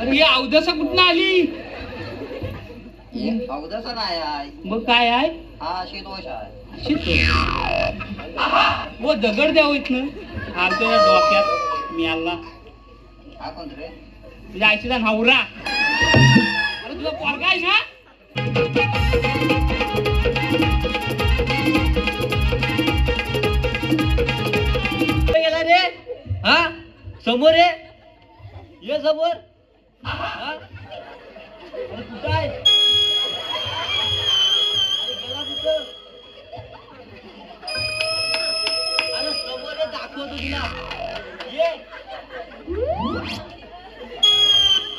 अरे हे अवदसा कुठं आली? अवदसा नाही आहे. मग काय आहे? हा शीतोष आहे. वो दगड द्यावं इथनं आमच्या डोक्यात मी आला. हा कोण रे? तुझ्या आईचा नवरा. अरे तुझा पोरगा आहे ना? गेला रे? हा समोर आहे. ये समोर. हा कुठं आहे? गेला कुठं? अरे समोर आहे, दाखवतो तुला. ये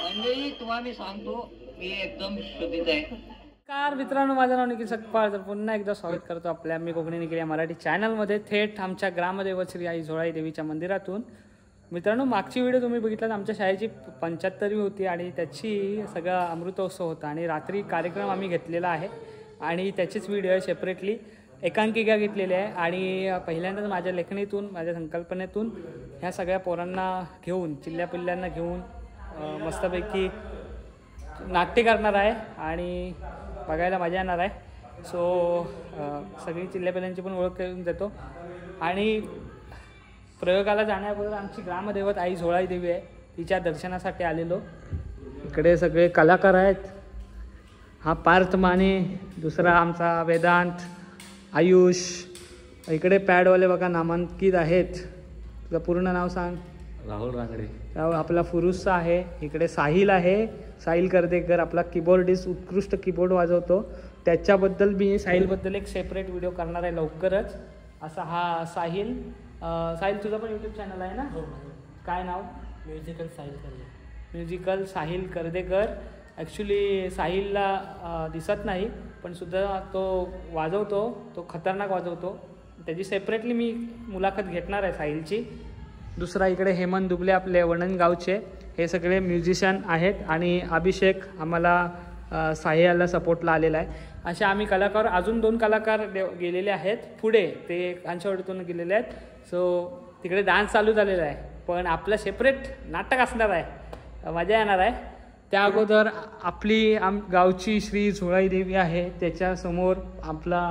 म्हणजे तुम्हाला मी सांगतो मी एकदम शुद्धीत आहे. नमस्कार मित्रांनो, माझं नाव निखिल सकपाळ. तर पुन्हा एकदा स्वागत करतो आपल्या मी कोकणी निखिल या मराठी चॅनलमध्ये, थेट आमच्या ग्रामदैवत श्री आई झोळाई देवीच्या मंदिरातून. मित्रांनो, मागची व्हिडिओ तुम्ही बघितलात, आमच्या शाळेची 75वी होती आणि त्याची सगळा अमृतोत्सव होता आणि रात्री कार्यक्रम आम्ही घेतलेला आहे आणि त्याचीच व्हिडिओ आहे सेपरेटली एकांकिका घेतलेली आहे. आणि पहिल्यांदाच माझ्या लेखणीतून, माझ्या संकल्पनेतून ह्या सगळ्या पोरांना घेऊन, चिल्ल्यापिल्ल्यांना घेऊन मस्तपैकी नाट्य करणार आहे आणि बघायला मजा येणार आहे. सो सगळी चिल्ल्यापिल्ल्यांची पण ओळख करून देतो. आणि प्रयोगाला जाण्याबरोबर आमची ग्रामदैवत आई झोळाई देवी आहे, तिच्या दर्शनासाठी आलेलो. इकडे सगळे कलाकार आहेत. हा पार्थ माने, दुसरा आमचा वेदांत, आयुष. इकडे पॅडवाले बघा नामांकित आहेत. तुझं पूर्ण नाव सांग. राहुल रांगडे. राहुल आपला फुरुसचा आहे. इकडे साहिल आहे, साहिल करदेकर, आपला कीबोर्डिस्ट, उत्कृष्ट कीबोर्ड वाजवतो. त्याच्याबद्दल मी साहिलबद्दल एक सेपरेट व्हिडिओ करणार आहे लवकरच. असा हा साहिल. साहिल तुझं पण यूट्यूब चॅनल आहे ना? काय नाव? Musical Sahil Kardekar. Musical Sahil Kardekar. Actually साहिलला दिसत नाही पण सुद्धा तो वाजवतो, तो खतरनाक वाजवतो. त्याची सेपरेटली मी मुलाखत घेणार आहे साहिलची. दुसरा इकडे हेमंत दुबले, आपले वणणगावचे, हे सगळे म्युझिशियन आहेत. आणि अभिषेक आम्हाला साह्याला सपोर्टला आलेला आहे. असे आम्ही कलाकार, अजून 2 कलाकार गेलेले आहेत पुढे, ते कांचवाडीतून गेलेले आहेत. सो तिकडे डान्स चालू झालेला आहे, पण आपलं सेपरेट नाटक असणार आहे, मजा येणार आहे. त्या अगोदर आपली गावची श्री झोळाई देवी आहे, त्याच्यासमोर आपला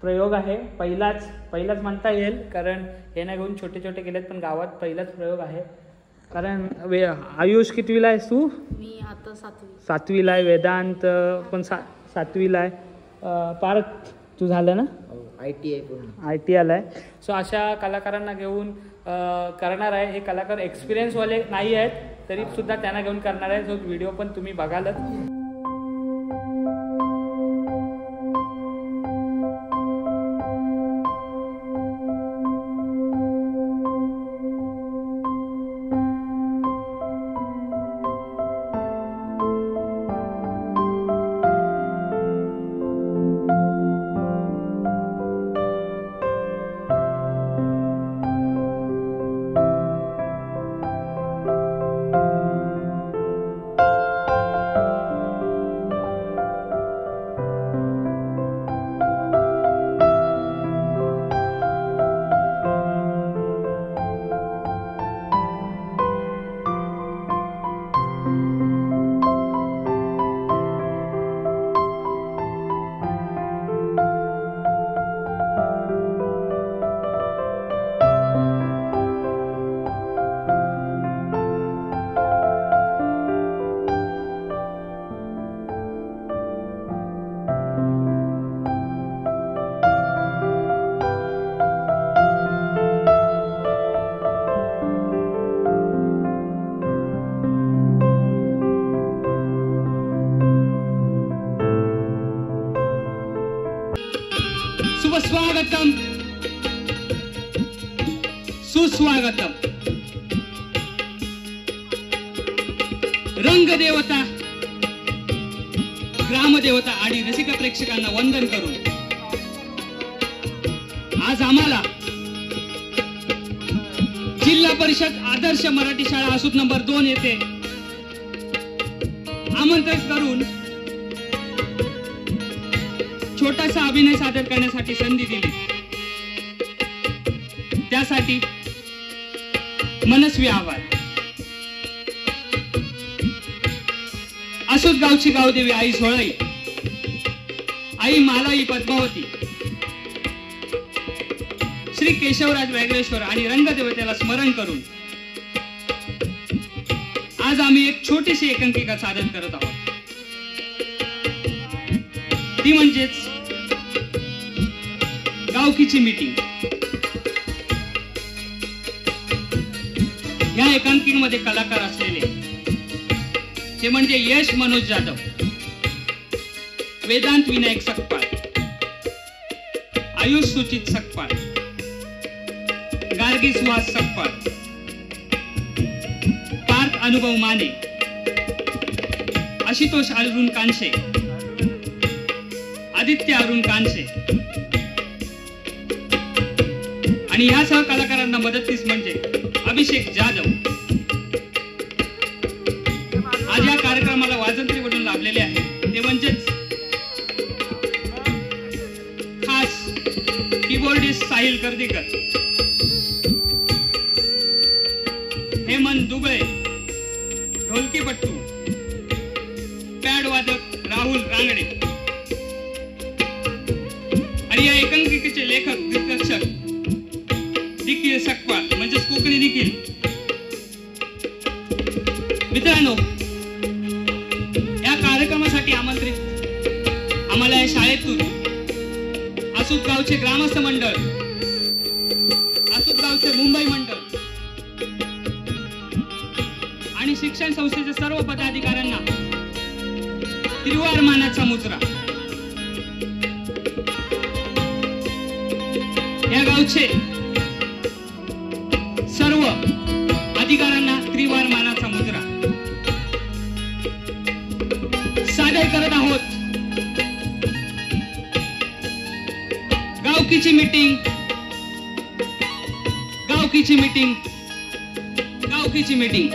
प्रयोग आहे. पहिलाच म्हणता येईल, कारण हे ना घेऊन छोटे छोटे केलेत, पण गावात पहिलाच प्रयोग आहे. कारण आयुष कितवीला आहेस तू? मी आता 7वीला आहे. वेदांत पण 7वीला आहे. पार्थ तू झालं ना? ITI आहे. सो अशा कलाकारांना घेऊन करणार आहे. हे कलाकार एक्सपिरियन्सवाले नाही आहेत तरी सुद्धा त्यांना घेऊन करणार आहे. सो व्हिडिओ पण तुम्ही बघालच. स्वागतम सुस्वागतम. रंगदेवता, ग्रामदेवता आणि रसिक प्रेक्षकांना वंदन करून आज आम्हाला जिल्हा परिषद आदर्श मराठी शाळा आसूत नंबर 2 येथे आमंत्रित करून छोटासा अभिनय सादर करण्यासाठी संधी दिली. त्यासाठी मनस्वी आभार. असोच गावची गावदेवी आई सोळई, आई मालाई पद्मावती, श्री केशवराज व्याघ्रेश्वर आणि रंगदेवतेला स्मरण करून आज आम्ही एक छोटीशी एकांकिका सादर करत आहोत. ती म्हणजेच गावकीची मीटिंग. या एकांकिकेमध्ये कलाकार असलेले ते म्हणजे यश मनोज जाधव, वेदांत विनायक सकपाळ, आयुष सुचित सकपाळ, गार्गी सुहास सकपाळ, पार्थ अनुभव माने, आशुतोष अरुण कानशे, आदित्य अरुण कानशे आणि ह्या सह कलाकारांना मदतनीस म्हणजे अभिषेक जाधव. आज या कार्यक्रमाला वाजंत्री म्हणून लाभलेले आहे ते म्हणजेच खास कीबोर्डिस्ट साहिल कर्दीकर, हेमंत दुबळे ढोलकीपट्टू, पॅड वादक राहुल रांगडे आणि या एकांकिकेचे लेखक दिग्दर्शक निखिल सकपाळ म्हणजेच कोकणी निखिल. मित्रांनो, या कार्यक्रमासाठी आमंत्रित आम्हाला या शाळेतून आसूत गावचे ग्रामस्थ मंडळ, आसूत गावचे मुंबई मंडळ आणि शिक्षण संस्थेच्या सर्व पदाधिकाऱ्यांना त्रिवार मानाचा मुजरा. या गावचे सर्व अधिकाऱ्यांना त्रिवार मानाचा मुजरा सादर करत आहोत. गावकीची मीटिंग, गावकीची मीटिंग, गावकीची मीटिंग.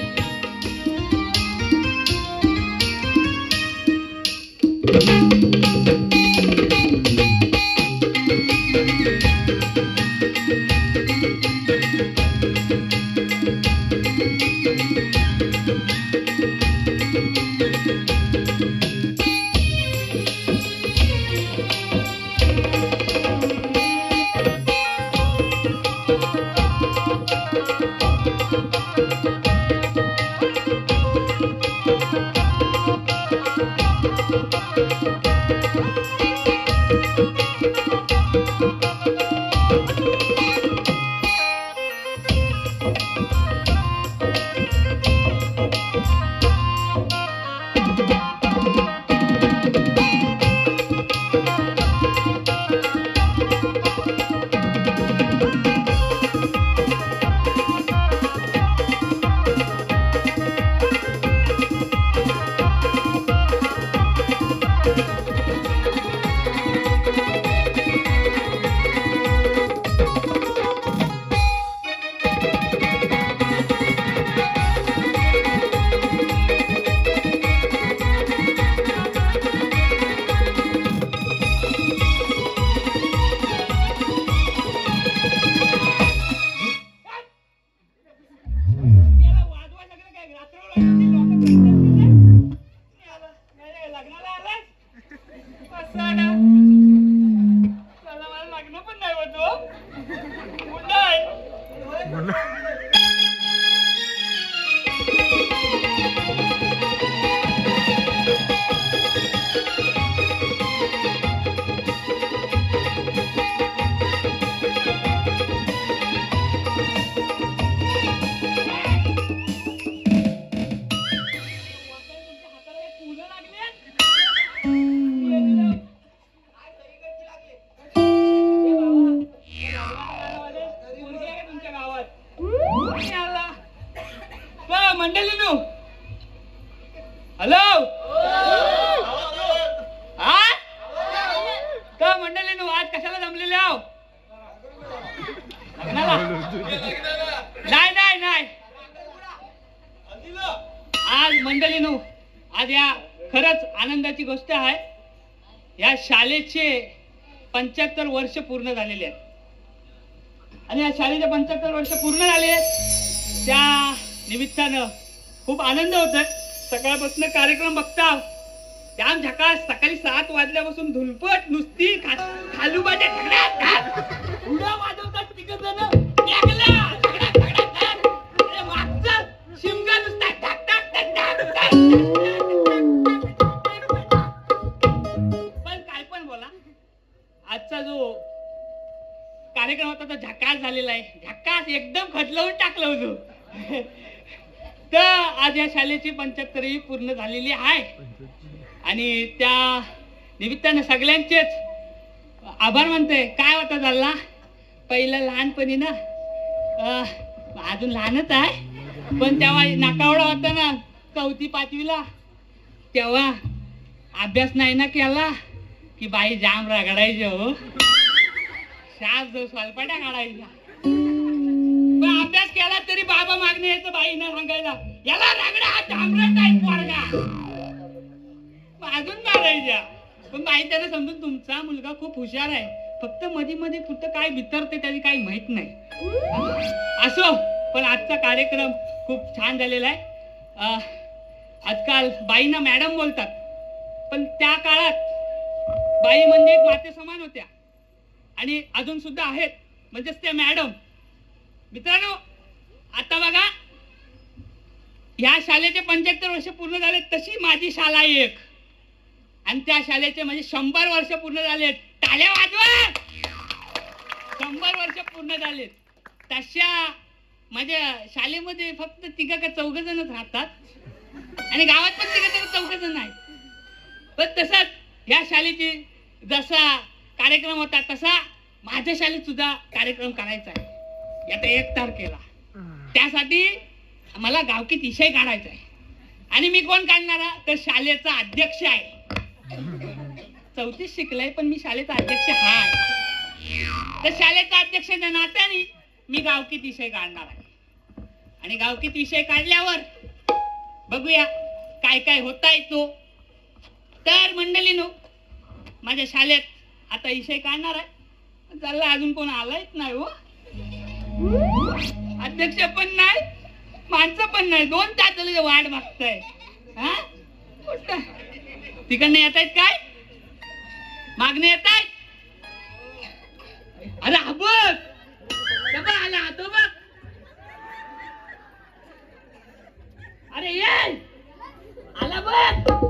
आज मंडळीनो, आज या खरंच आनंदाची गोष्ट आहे. या शाळेचे 75 वर्ष पूर्ण झालेले आहेत आणि या शाळेचे 75 वर्ष पूर्ण झाले आहेत. त्या निमित्तानं खूप आनंद होतोय. सकाळपासून कार्यक्रम बघता त्या झकास सकाळी 7 वाजल्यापासून धुलपट नुसती खालूबाच्या उड्या वाजवतात तिघ जण मागचा शिमगा नुसता टाक टाक टाक टाक. पण काय पण बोला, आजचा जो कार्यक्रम होता तो झकास झालेला आहे. झकास एकदम खटलवून टाकलं होतं. तर आज या शाळेची 75वी पूर्ण झालेली आहे आणि त्या निमित्तानं सगळ्यांचेच आभार मानते. काय होता झाला पहिलं लहानपणी ना, अजून लहानच आहे पण तेव्हा नाकावडा होता ना 4थी 5वीला, तेव्हा अभ्यास नाही ना केला की बाई जाम रगडायचे हो. शास जो स्वल्पाट्या काढायच्या. पण अभ्यास केला तरी बाबा मागणे यायचं बाईनं सांगायला, याला रगडा जामरट आहे पोरगा, अजून मारायच्या. पण बाई त्याला समजून तुमचा मुलगा खूप हुशार आहे, फक्त मध्ये मध्ये कुठं काय बितरते त्याची काही माहित नाही. असो, पण आजचा कार्यक्रम खूप छान झालेला आहे. आजकाल बाईंना मॅडम बोलतात, पण त्या काळात बाई म्हणजे एक माते समान होत्या आणि अजून सुद्धा आहेत, म्हणजेच त्या मॅडम. मित्रांनो, आता बघा या शाळेचे 75 वर्ष पूर्ण झाले, तशी माझी शाळा एक आणि त्या शाळेचे म्हणजे 100 वर्ष पूर्ण झालेत. टाळ्या वाजवा. 100 वर्ष पूर्ण झालेत. तशा माझ्या शाळेमध्ये फक्त 3 का 4 जणच राहतात आणि गावात पण 3 का 4 जण आहेत. पण तसाच या शाळेची जसा कार्यक्रम होता तसा माझ्या शाळेत सुद्धा कार्यक्रम करायचा आहे. आता 1 तारखेला त्यासाठी मला गावकीत विषय काढायचा आहे आणि मी कोण काढणारा तर शाळेचा अध्यक्ष आहे. 4थीत शिकलाय पण मी शाळेचा अध्यक्ष आहे. तर शाळेचा अध्यक्षाच्या नात्याने मी गावकीत विषय काढणार आहे आणि गावकीत विषय काढल्यावर बघूया काय काय होता येतो. तर मंडळीनो, माझ्या शाळेत आता विषय काढणार आहे. चालला अजून कोण आलायच नाही हो. अध्यक्ष पण नाही, माणसं पण नाही. 2 तास झाले वाट बघताय. हा तिकडनं येत आहेत काय मागणे येत आहेत. अरे हा बघ आला तो बघ. अरे ये आला बघ.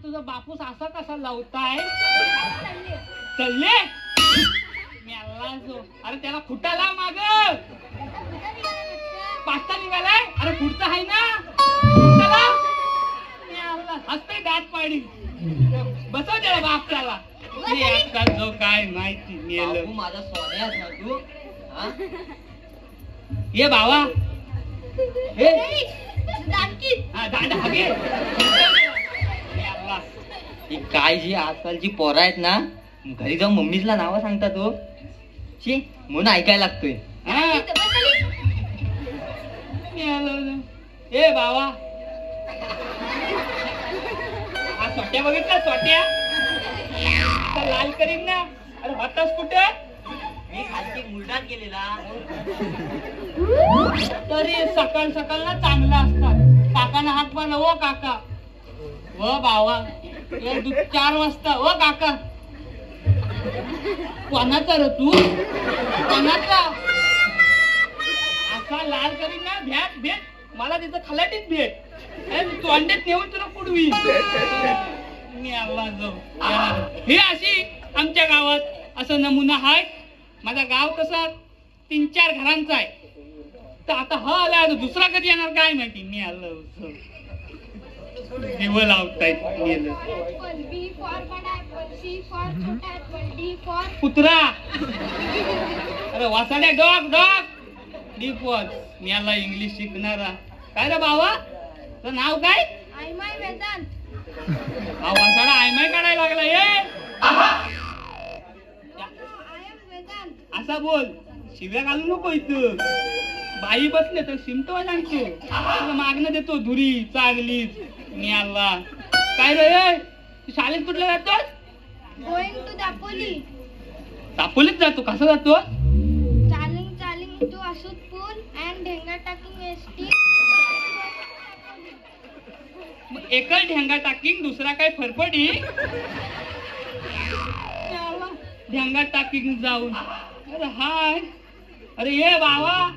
तुझा बापूस असा कसा लावताय चल्ले. अरे त्याला खुटा लाव माग. पास्ता निघालाय. अरे पुढचा आहे ना, हसते दात पाडी. बसव त्याला बाप त्याला. जो काय माहिती मेलं माझा सोन्यास ना तू. ये बाबा हे दादा काय जी आजकालची पोरं आहेत ना, घरी जाऊन मम्मीला नाव सांगतात हो. म्हणून ऐकायला लागतोय. ए बाबा सोट्या बघितला सोट्या लाल करीन ना. अरे होतास कुठे? मी खालती मुलडात गेलेला. तरी सकाळ सकाळला चांगला असतात. काकाना हात पाला. ओ काका व बाबा 4 वाजता. ओ काका कोणाचा रे तू? कोणाचा? असा लाल करीन ना. भेट भेट मला तिथं खलाटीत भेट. तोंडात नेऊन तुला पुढवी मी आवाज जाऊ. हे अशी आमच्या गावात असं नमुना आहे. माझा गाव कसा 3-4 घरांचा आहे. तर आता हा आला दुसरा कधी येणार काय माहिती. मी आलो दिव लावतायत कुत्रा. अरे वासाड्या डॉग डॉग डिपॉज. मी इंग्लिश शिकणारा. काय रे बाबा तुझं नाव काय? हा वासाडा आयमाय काढायला लागला ये असा बोल, शिव्या घालू नको इथं. बाई बसले तर शिमतो सांगतो, तुला मागणं देतो धुरी चांगलीच. मी आला काय रे, तू शाळेत कुठला जातोस? Going to Dapoli. दापोलीत जातो, कसा जातो? चालिंग टू अशोक पूल अँड ढेंगा टाकिंग एसटी. मग एकच ढेंगा टाकिंग, दुसरा काय फरफडी? ढेंगा टाकिंग जाऊन. अरे हाय, अरे ये बाबा,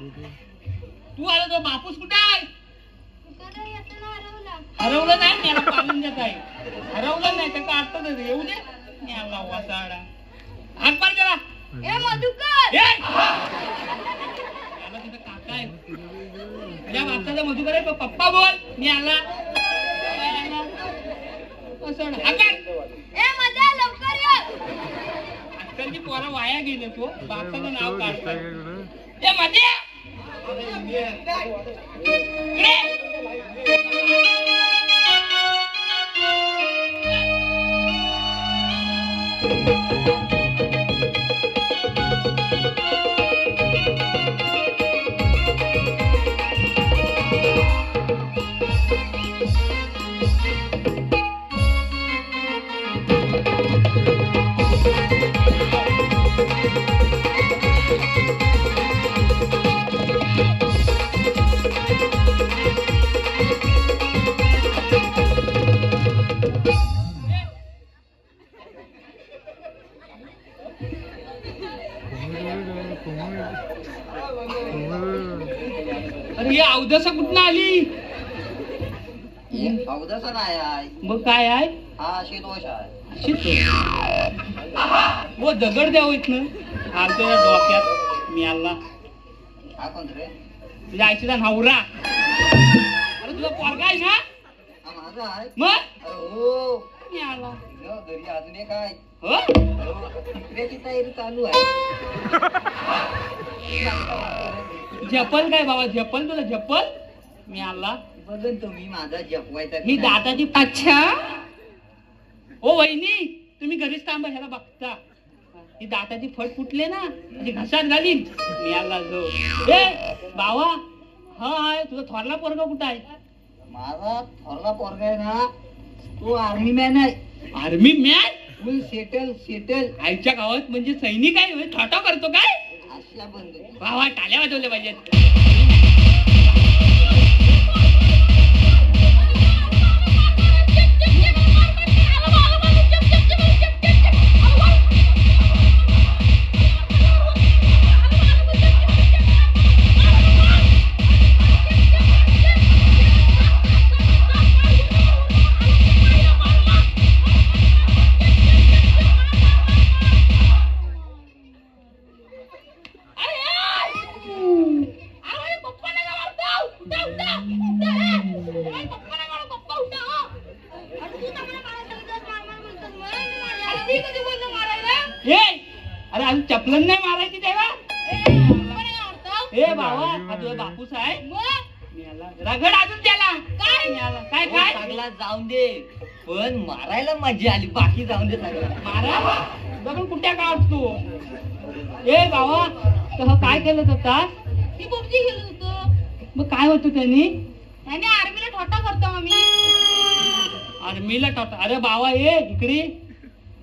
तू आला तो बापूस कुठे आहे? हरवलं नाही, मला पाळून देत आहे. हरवलं नाही तर काढतात येऊ दे. याला वासाडा हात पार करा. ए मधुकर, याला तिथं काका आहे, तुझ्या बापचा मधुकर आहे. पप्पा बोल, मी आला. ए मजा लवकर ये. आजकालची पोरं वाया गेले, तो बापचं नाव काढतोय. ए मध्या अरे हे अवदसा कुठनं आली? अवदसा नाही आहे, मग काय आहे? हा शीतोष आहे. वो दगड द्यावं इथनं. आलतो या डोक्यात. मी आला. हा कोण रे? तुझ्या आईचा नवरा. अरे तुझा पोरगा आहे ना? हा माझा आहे. मग अरे हो, मी आला. घरी अजून एक आहे. हो तिकड्याची तयारी चालू आहे. झपल काय बाबा, झपल तुला झपल? मी आला. बघन तुम्ही माझा जपवायचा. ही दाताची. अच्छा ओ वहिनी, तुम्ही घरीच थांबा, ह्याला बघता. ही दाताची फट फुटले ना, म्हणजे घशात घालीन. मी आला जो. ए बाबा, हा आहे तुझा थोरला पोरगा कुठं आहे? माझा थोरला पोरगा आहे ना, तो आर्मी मॅन आहे. Army man? फुल सेटल. आईच्या गावात म्हणजे सैनिक आहे, छोटा करतो काय? अशा बंद. बाबा टाळ्या वाजवल्या पाहिजेत. अरे अजून चपलन नाही मारायची तेव्हा. ए बाबा, हा तुझा बापूस आहे. रगड अजून त्याला. काय चांगला जाऊन दे, पण मारायला मजा आली. बाकी जाऊन दे सगळं. मारा बघून कुठ्या काढतो. ए बाबा, तर काय केलं होता? ती पबजी खेळत होतो. मग काय होतं त्यांनी? त्याने आर्मीला ठोटा करतो आम्ही. आर्मीला ठोटा? अरे बाबा ये इकडे.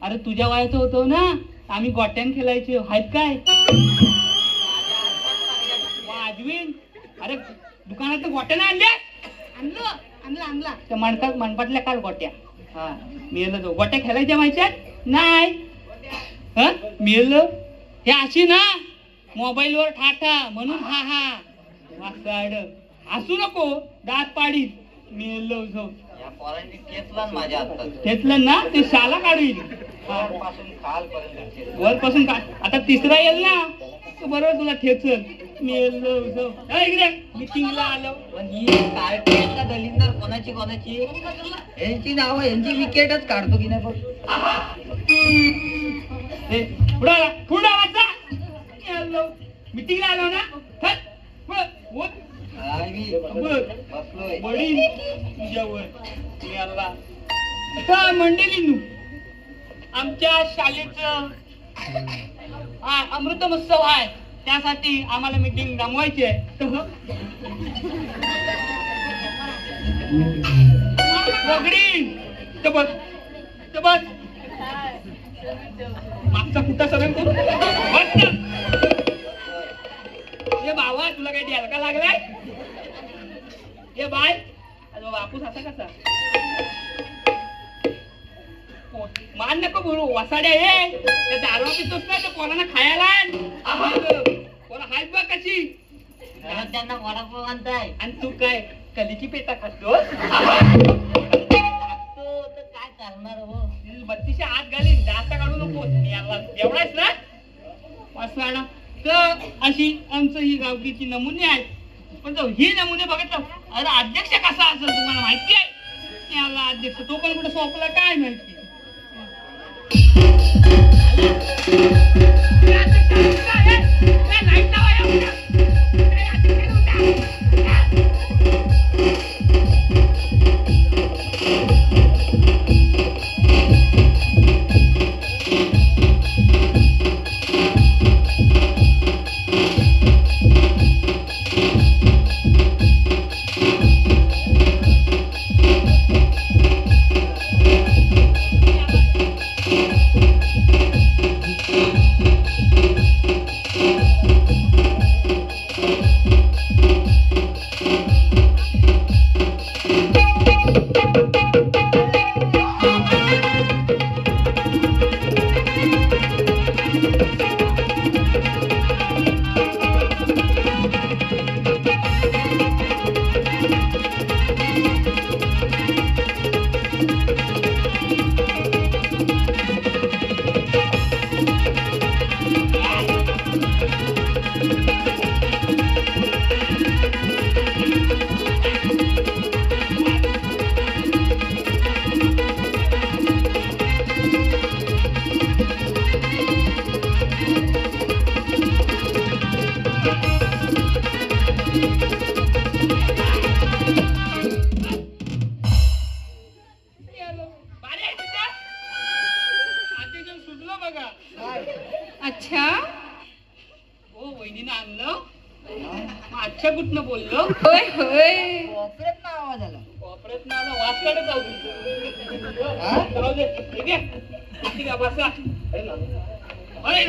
अरे तुझ्या वयाचं होतं ना, आम्ही गोट्यान खेळायचे. आहेत काय वाजवीन? अरे दुकानात गोट्याने आणल्या. आणला त्या मनपातल्या काल गोट्या. हा मिळलं तो. गोट्या खेळायच्या माहिती नाही? हा मिळलं. हे अशी ना मोबाईल वर ठाठा म्हणून हा हा वासाड. हसू नको, दात पाडीत. मिळलं जो या पोरांनी खेचला माझ्या हातात. घेतलं ना ते शाला काढील. पासून खालपर्यंत वरपासून का. आता तिसरा येईल ना, बरोबर तुला ठेचल. इकडे मिटिंगला आलो. पण ही कार्टेल का दलिंदर कोणाची यांची नाव, यांची विकेटच काढतो की नाही बघ. पुढा वाचा. मिटिंगला आलो ना. बसलोय बळी तुझ्यावर. मी आला तर मंडळींनो, आमच्या शाळेचं अमृत महोत्सव आहे, त्यासाठी आम्हाला मीटिंग जमवायची आहे. मागचा कुठं सगळं करू ये बाबा, तुला काही द्यायला का लागलाय? ये बाय बापूस असा कसा मान नको बोलू, वसाड्या ये दारू पितोस ना तर कोणाला खायला कोणा हायच बघ कशी त्यांना वडापाव आणताय आणि तू काय कलीची पेटा खातोस? काय करणार हो? 32 आत घालीन, जास्त काढू नको एवढाच ना वासवाडा. तर अशी आमचं ही गावकीची नमुने आहेत. पण तो ही नमुने बघितलं, अरे अध्यक्ष कसा असेल तुम्हाला माहिती आहे? याला अध्यक्ष तो पण कुठे सोपला काय माहिती. अच्छा ओ वहिनीनं आणलं अच्छा कुठनं बोललो होय होय ऑपरेट ना आवाज आला ऑपरेट ना आला वाचकडे जाऊ दे ठीक आहे ठीक आहे बसा अरे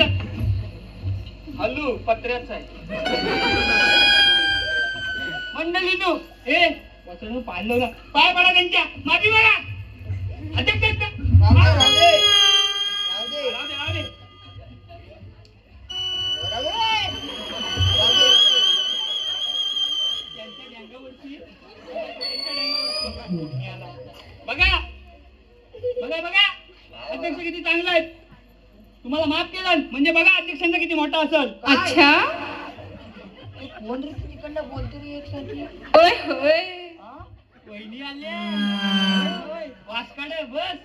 हल्लू पत्र्याच आहे मंडळी तू हे वचन पाडलं ना पाय पडा त्यांच्या माफी मागा अध्यक्ष बघा बघा बघा अध्यक्ष किती चांगला आहेत तुम्हाला माफ केलं म्हणजे बघा अध्यक्षांना किती मोठा असेल अच्छा कोण रे तिकडनं बोलतो रे एकसारखी होय होय वहिनी आल्या वासकाडे बस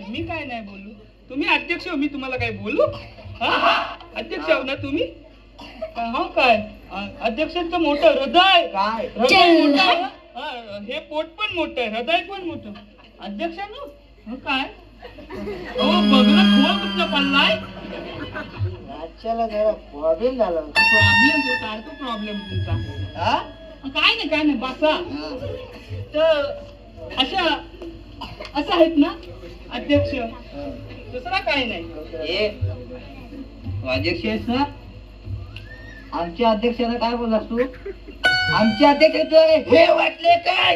मी काय नाही बोलू तुम्ही अध्यक्ष हो मी तुम्हाला काय बोलू अध्यक्ष हो ना तुम्ही हा काय अध्यक्षांचं मोठं हृदय काय हृदय मोठं हे पोट पण मोठं आहे हृदय पण मोठं अध्यक्षांनो काय हो बघलं खोल कुठला पडलाय राज्याला जरा प्रॉब्लेम झाला प्रॉब्लेम तो काय तो प्रॉब्लेम तुमचा काय नाही बसा तर अशा असं आहेत ना अध्यक्ष दुसरा काय नाही अध्यक्ष आहेस ना आमच्या अध्यक्षाला काय बोललास तू आमचे अध्यक्ष हे वाटले काय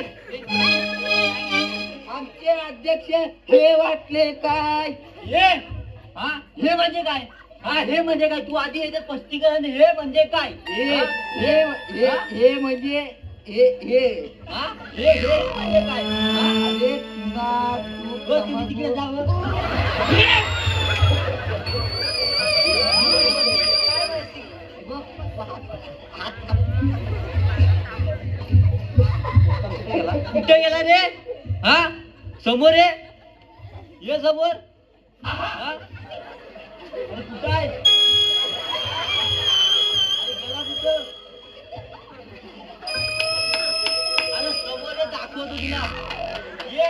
आमचे अध्यक्ष हे वाटले काय हे म्हणजे काय हे म्हणजे काय तू आधी याचं स्पष्टीकरण हे म्हणजे काय हे म्हणजे हे म्हणजे काय अरे तुम्ही तिकडे जावं कुठे गेला रे हा समोर ये समोर कुठं आहे गेला कुठं अरे समोर दाखव बोलवतो तिला. ये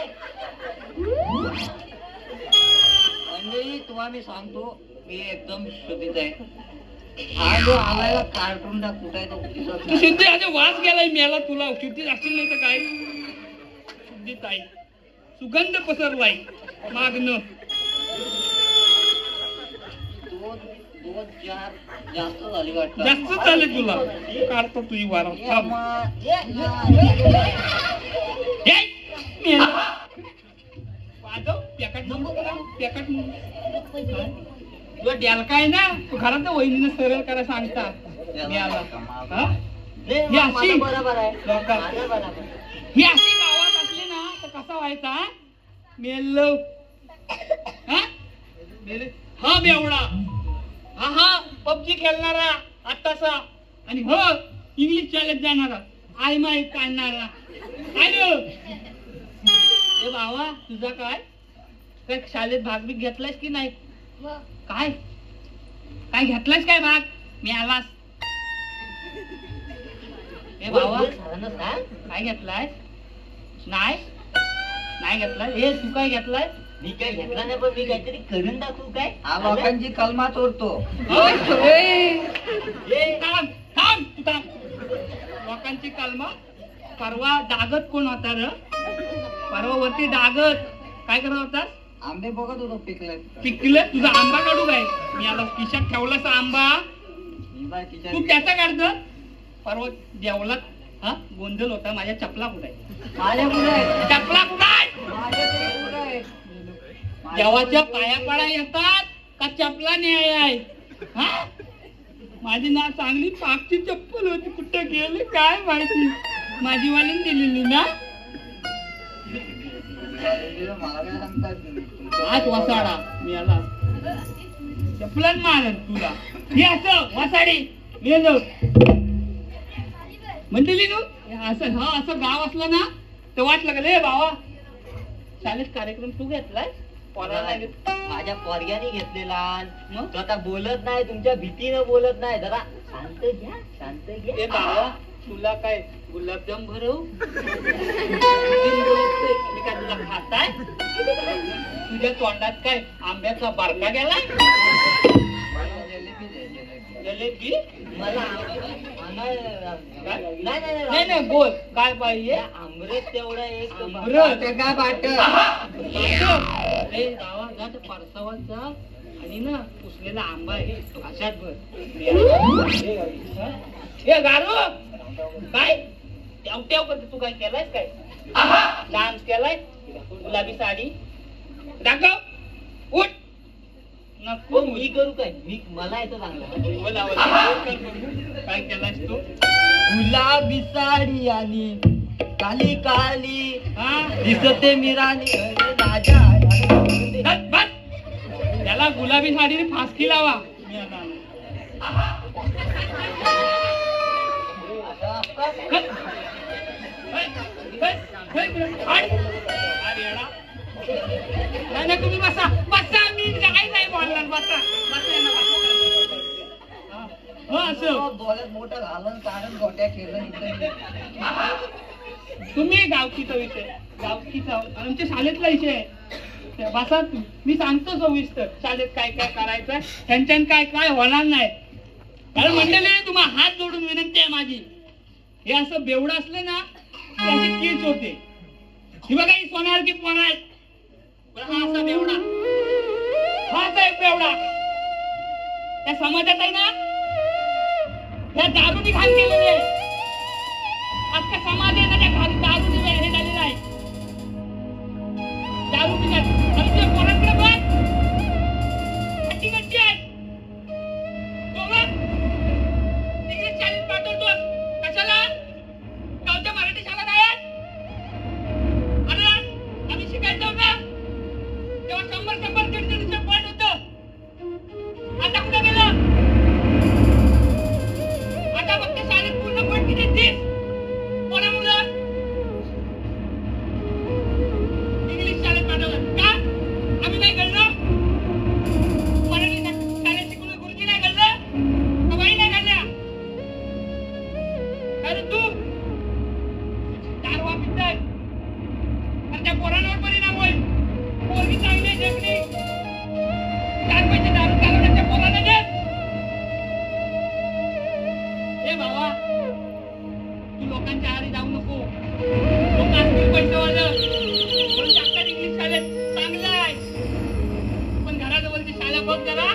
मंडळी, तुम्हाला मी सांगतो, मी एकदम शुद्धीत आहे. हा जो आलायला कार्टून दा कुठाय तो दिसत नाही. शुद्धी आज वास गेलाय मेला तुला. शुद्धीत असतील नाही तर काय शुद्धीत आहे. सुगंध पसरलाय मागणं. दोन चार जास्त झाली वाटतं. जास्त झाले तुला. काढतो तुझी वारा. वाजव पॅकेट पॅकेट तुला द्याल काय ना तू घरात वहिनीनं सरळ करा सांगता द्याला. ही अशी बरोबर आहे. ही अशी गावात असली ना तर कसा व्हायचा मेल. हा बेवडा, हा पबजी खेळणारा आत्ताचा, आणि हो इंग्लिश चालत जाणारा, आय माय काढणारा. ए बाबा, तुझा काय शाळेत भाग बी घेतलायस की नाही? काय काय घेतलायस काय भाग? मी आलास. ए बाबा काय घेतलाय? नाही नाही घेतलाय. हे तू काय घेतलाय? मी काय घेतला नाही, पण मी काहीतरी करून दाखवू काय? हा लोकांची कलमा चोरतो. थांब थांब तू थांब. लोकांची कलमा. परवा डागत कोण होता र? परवा वरती डागत काय करत होतास? आंबे बघत होतो पिकले. पिकलं? तुझा आंबा काढू काय? मी आला खिशात ठेवलास आंबा. तू त्याचा काढतो. परवा देवलात हा गोंधळ होता. माझ्या चपला कुठे आहे? माझ्या कुठे आहे? चपला कुठे आहे? माझ्याकडे कुठे आहे? देवाच्या पाया पडा येतात का चपला न्याय आहे? हा माझी ना चांगली पाकची चप्पल होती, कुठं गेली काय माहिती. माझी वालीन दिलेली ना. आज वसाडा मी आला चपलन मारन तुला. हे असं वसाडी मेलो म्हणतेली तू. असं हा असं गाव असलं ना तर वाटलं का रे बाबा शाळेत कार्यक्रम तू घेतलाय? माझ्या पोरग्याने घेतलेला. मग तो आता बोलत नाही, तुमच्या भीतीनं बोलत नाही. जरा शांत घ्या, शांत घ्या. ए बाबा, तुला काय गुलाबजाम भरव? मी काय तुला खाताय? तुझ्या तोंडात काय आंब्याचा बारका गेलाय? जलेबी मला नाही नाही बोल काय पाहिजे? आमरस तेवढा एक काय बाट गावा जा तर परसावात जा आणि ना पुसलेला आंबा आहे अशात भर. हे गारू काय तेवट्याव करते तू? काय केलायस? काय डान्स केलाय? गुलाबी साडी दाखव. उठ. नको मी करू काय? मी मला येतो चांगलं. बोला काय केलायस तू? गुलाबी साडी आणि काली काली दिसते मिरानी राजा. बस त्याला गुलाबी साडीने फासकी लावा. नाही तुम्ही बसा बसा. मी काय नाही बोलणार. बसा असं डोळ्यात मोठं घालून काढून गोट्या खेळून तुम्ही गावकीचा विषय गावकीचा आमच्या शाळेतला विषय आहे. बसा मी सांगतो सविस्तर शाळेत काय काय करायचं त्यांच्यान काय काय होणार नाही. कारण मंडळी तुम्हाला हात जोडून विनंती आहे माझी. हे असं बेवडं असलं ना त्याची कीच होते. ही बघा ही सोन्यासारखी पोरं आहेत. हा असा बेवडा, हा असा एक बेवडा त्या समाजात आहे ना. त्या दारूनी घाण केलेली आहे. अख्खा समाज आहे ना त्या दारूनी हे झालेला आहे. दारू पिण्यात आणि त्या पोरांकडे बघ कच्ची कच्ची आहे. तो बघ तिकडे शाळेत पाठवतोस कशाला? गावच्या मराठी शाळा नाही आहेत? अरे आम्ही शिकायचो ना तेव्हा 100 दीडशे पॉईंट होतं. आता कुठे गेलं? आता फक्त शाळेत पूर्ण पॉईंट किती 30. कोणामुळं? पोरांवर परिणाम होईल. पोरगी चांगली जगली 4 पैसे दारू घालवण्याच्या पोरांना दे. ए भावा, तू लोकांच्या आहारी जाऊ नको. लोक असतील पैसेवालं, पण टाकतात इंग्लिश शाळेत, चांगलं आहे. पण घराजवळची शाळा बघ जरा,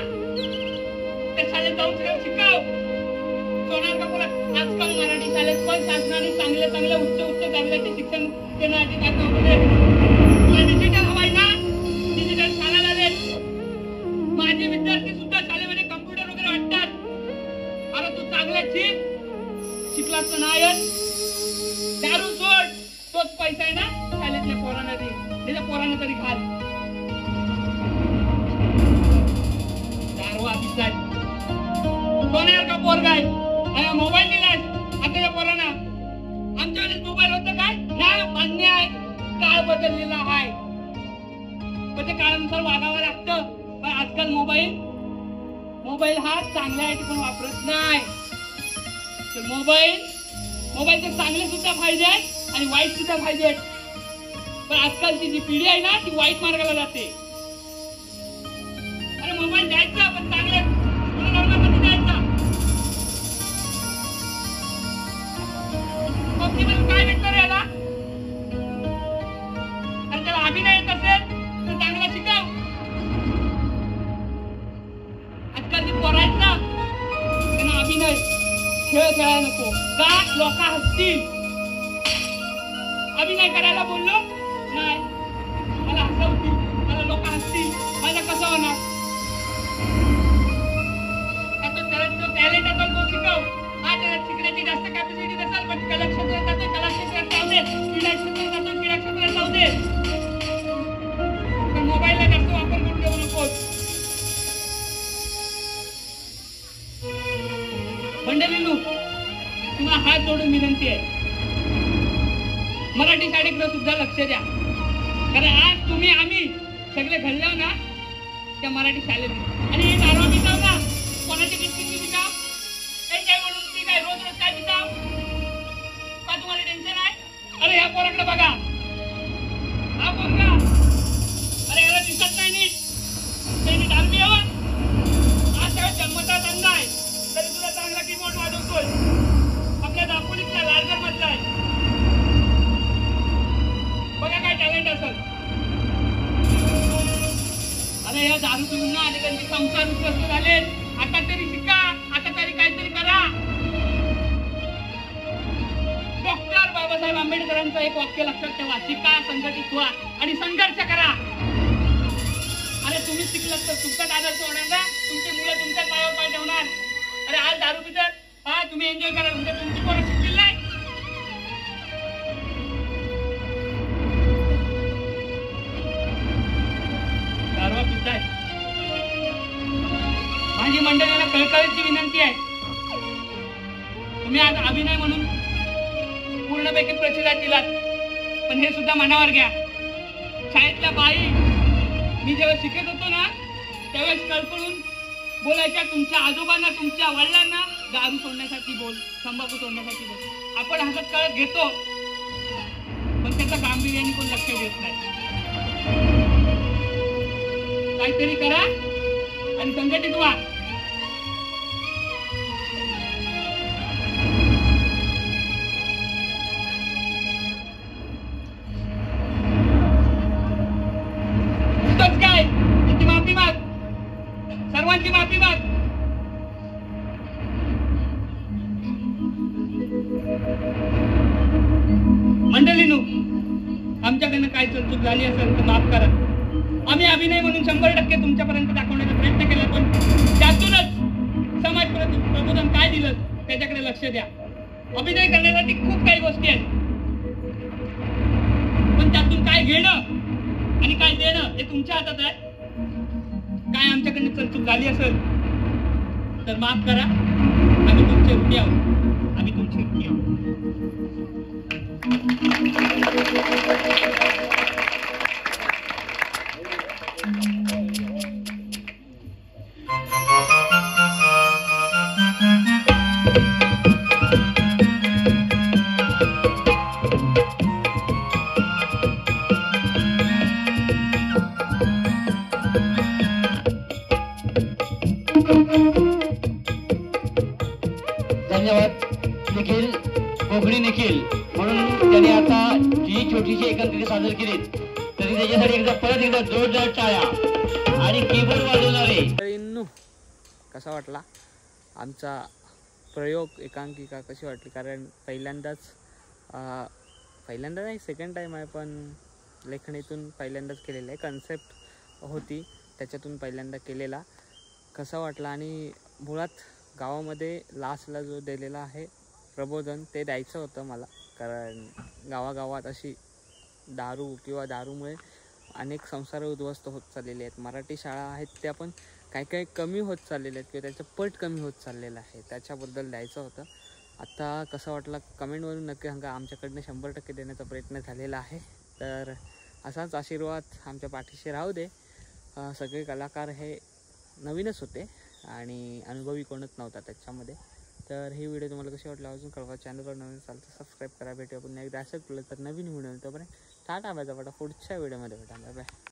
त्या शाळेत जाऊन शिकाव. सोनार का बोला, आजकाल मराठी शाळेत पण शासनाने चांगल्या चांगल्या उच्च दर्जाचे शिक्षण देण्यासाठी तुला डिजिटल हवाय ना, डिजिटल शाळा झाले. माझे विद्यार्थी सुद्धा शाळेमध्ये कम्प्युटर वगैरे वाटतात. अरे तू चांगल्याच शिकलास तर नाही, दारू सोड, तोच पैसा आहे ना शाळेतल्या पोरांना दे, त्याच्या पोरांना तरी घाल. दारू आधीच आहे. सोन्यावर का पोरगा आहे, मोबाईल दिलास आता या पोरांना. आमच्या वेळेस मोबाईल होतं काय ना, मान्य आहे, काळ बदललेला आहे, पण ते काळानुसार वागावं लागतं. पण आजकाल मोबाईल हा चांगल्यासाठी पण वापरत नाही. तर मोबाईलचे चांगले सुद्धा फायदे आहेत आणि वाईट सुद्धा फायदे आहेत. पण आजकालची जी पिढी आहे ना, ती वाईट मार्गाला जाते. अरे मोबाईल द्यायचा, पण चांगल्या कधी द्यायचा. काय भेटतं रे याला? आणि त्याला अभिनय येत असेल तर चांगला शिकाव. आजकाल पोरं आहेत ना, त्यांना अभिनय खेळ खेळायला नको का, लोक हसतील. अभिनय करायला बोललो नाही, मला हसवतील, मला लोक हसतील, माझा कसं होणार. तो टॅलेंट असेल तो शिकव. हा, त्याला शिकण्याची जास्त कॅपॅसिटी नसेल, पण कला क्षेत्रात जातो, कला क्षेत्रात जाऊ दे. क्रीडा क्षेत्रात जातो, क्रीडा क्षेत्रात जाऊ दे. पण मोबाईलला जास्त वापर करून देऊ नकोस. मंडळींनो, तुम्हाला हात जोडून विनंती आहे, मराठी शाळेकडे सुद्धा लक्ष द्या. कारण आज तुम्ही आम्ही सगळे घडलो ना त्या मराठी शाळेत. आणि हे दारू पिताव ना, कोणाची बिस्किट पिताव, काय म्हणून ती काय रोज रोज काय पिताव का, तुम्हाला टेन्शन आहे. अरे ह्या पोराकडे बघा, हा पोरगा, अरे याला दिसत नाही नीट, त्यांनी दारू पियावं. आज सगळं जन्मता धंदा आहे, तरी तुला चांगला कीबोर्ड वाजवतोय. आपल्या दापोलीतला लार्जर मधला आहे, बघा काय टॅलेंट असेल. अरे या दारू पिऊन ना आणि त्यांचे संसार उद्ध्वस्त झाले. आता तरी शिका, आता तरी काहीतरी करा. डॉक्टर बाबासाहेब आंबेडकरांचं एक वाक्य लक्षात ठेवा, शिका, संघटित व्हा आणि संघर्ष करा. अरे तुम्ही शिकलात तर तुमचाच आदर्श होणार ना, तुमची मुलं तुमच्या पायावर पाय ठेवणार. अरे आज दारू पितात, हा तुम्ही एन्जॉय करा, म्हणजे तुमची पोरं शिकतील नाही. दारू पिताय. माझी मंडळीला कळकळीची विनंती आहे, तुम्ही आज अभिनय म्हणून पूर्णपैकी प्रसिद्धात दिलात, पण हे सुद्धा मनावर घ्या. शाळेतल्या बाई मी जेव्हा शिकत होतो ना, त्यावेळेस कळकळून बोलायच्या, तुमच्या आजोबांना, तुमच्या वडिलांना दारू सोडण्यासाठी बोल, तंबाखू सोडण्यासाठी बोल. आपण हसत कळत घेतो, पण त्याचं गांभीर्याने कोण लक्ष देत नाही. काहीतरी करा आणि संघटित व्हा. काय याची माफी माग, सर्वांची माफी माग. मंडळींनो, आमच्याकडनं काय चूक झाली असेल तर माफ करा. आम्ही अभिनय म्हणून 100% तुमच्यापर्यंत दाखवण्याचा प्रयत्न केला, पण त्यातूनच समाज प्रबोधन काय दिलं त्याच्याकडे लक्ष द्या. अभिनय करण्यासाठी खूप काही गोष्टी आहेत, पण त्यातून काय घेणं आणि काय देणं हे तुमच्या हातात आहे. काय आमच्याकडनं चूक झाली असेल तर माफ करा. आम्ही तुमचे ऋणी आहोत, आम्ही तुमचे ऋणी आहोत. येईल म्हणून त्याने आता ही छोटीशी एकांकिका सादर केली. तरी त्याच्यासाठी एकदा परत एकदा जोरदार टाळ्या आणि कीबोर्ड वाजवणारे. इन्नू कसा वाटला आमचा प्रयोग एकांकिका कशी वाटली? कारण पहिल्यांदा नाही, सेकंड टाईम आहे, पण लेखणीतून पहिल्यांदाच केलेलं आहे. कन्सेप्ट होती त्याच्यातून पहिल्यांदा केलेला. कसा वाटला? आणि मुळात गावामध्ये लास्टला जो दिलेला आहे प्रबोधन ते द्यायचं होतं मला. कारण गावागावात अशी दारू किंवा दारूमुळे अनेक संसार उद्ध्वस्त होत चाललेले आहेत. मराठी शाळा आहेत त्या पण काही कमी होत चाललेल्या आहेत किंवा त्याचं पट कमी होत चाललेलं आहे. त्याच्याबद्दल द्यायचं होतं. आता कसं वाटलं कमेंटवरून नक्की सांगा. आमच्याकडनं 100% देण्याचा प्रयत्न झालेला आहे. तर असाच आशीर्वाद आमच्या पाठीशी राहू दे. सगळे कलाकार हे नवीनच होते आणि अनुभवी कोणच नव्हता त्याच्यामध्ये. तर ही व्हिडिओ तुम्हाला कशी वाटली अजून कळवा. चॅनलवर नवीन असाल तर सबस्क्राईब करा. भेटूया आपण एकदा असं केलं तर नवीन व्हिडिओ. तोपर्यंत टाटा बाय. पुढच्या व्हिडिओमध्ये भेटा. Bye bye.